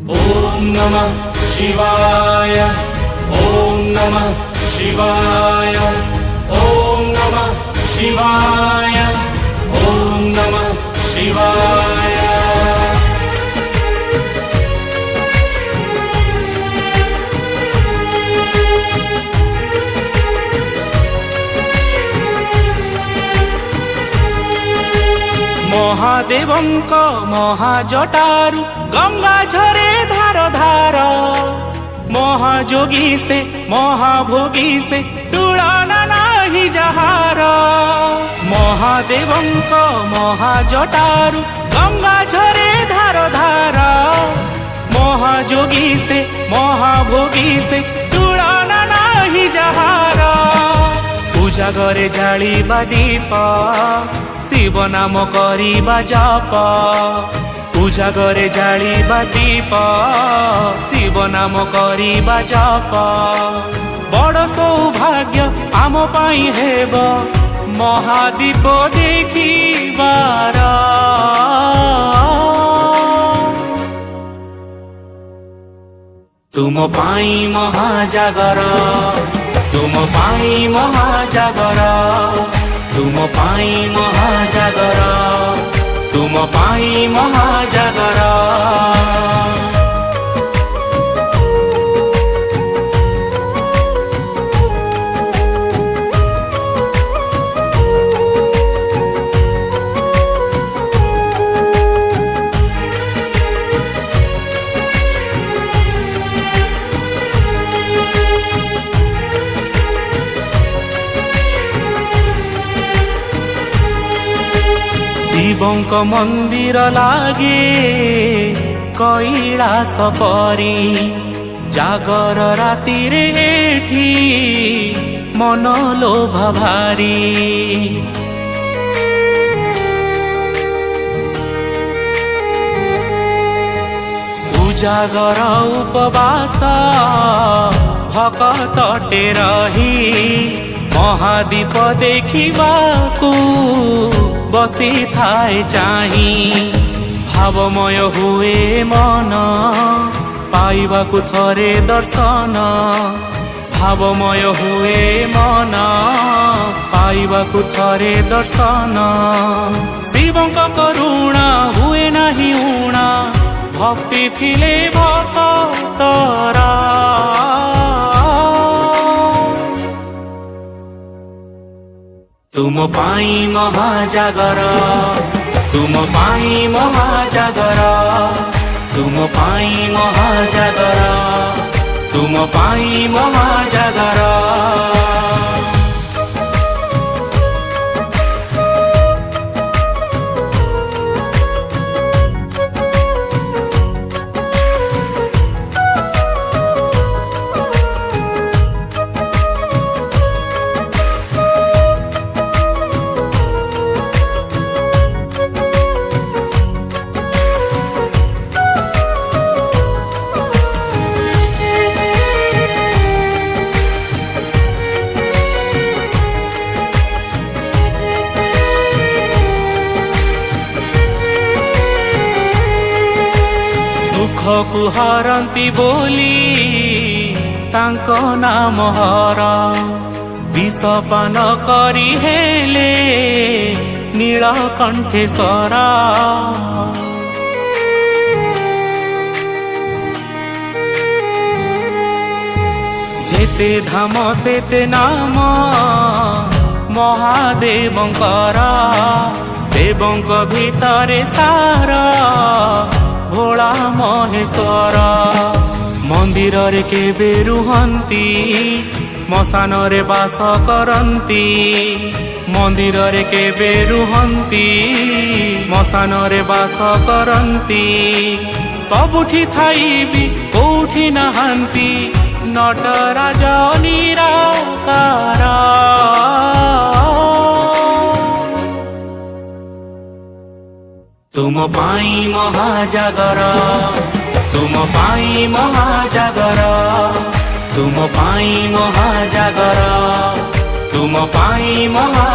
ओम नमः शिवाय। ओम नमः शिवाय। ओम नमः शिवाय। ओम नमः शिवाय। महादेवंक महाजटारु गंगा झरे धार धार, महाजोगी से महाभोगी से तुलना नाही जहार। महादेवंक महाजटारु गंगा झरे धार धार, महाजोगी से महाभोगी से तुलना नाही जहार। पूजा करे जालिबा दीप, शिव नाम करिबा जप। पूजा करे जालिबा दीप, शिव नाम करिबा जप। बड़ सौभाग्य आम पाई हेब महादीप देखिबार। तुम पाई महाजागर, तुम पाई महाजागर, तुम पाई महाजागर, तुम पाई महाजागर। शिवंक मंदिर लागे कैलास परी, जागर राति रे एठी मन लोभ भारी। उजागर उपवास भकतटे रही, महादीप देखिबाकू बसी थाए चाही। भावमय हुए मन पाइबाकू थरे दर्शन, भावमय हुए मन पाइबाकू थरे दर्शन। शिवंक करुणा हुए नाही ऊणा, भक्ति थिले भक्तरा। तुम पाई महाजागर, तुम पाई महाजागर, तुम पाई महाजागर, तुम पाई महाजागर। दुख को हरंती बोली तांको नाम हर, विषपान करी हेले नीलकंठेश्वर। जेते धाम सेते नाम महादेवंकर, देवंक भितरे सारा भोला महेश्वर। मंदिर रे केबे रुहंती, मशान रे बास करंती। मंदिर रे केबे रुहंती, मशान रे बास करंती। सबुठी थाई भी कोठी नहांती, नटराज निराकार। तुम पाई महाजागर, तुम पाई महाजागर, तुम पाई महाजागर, तुम पाई महा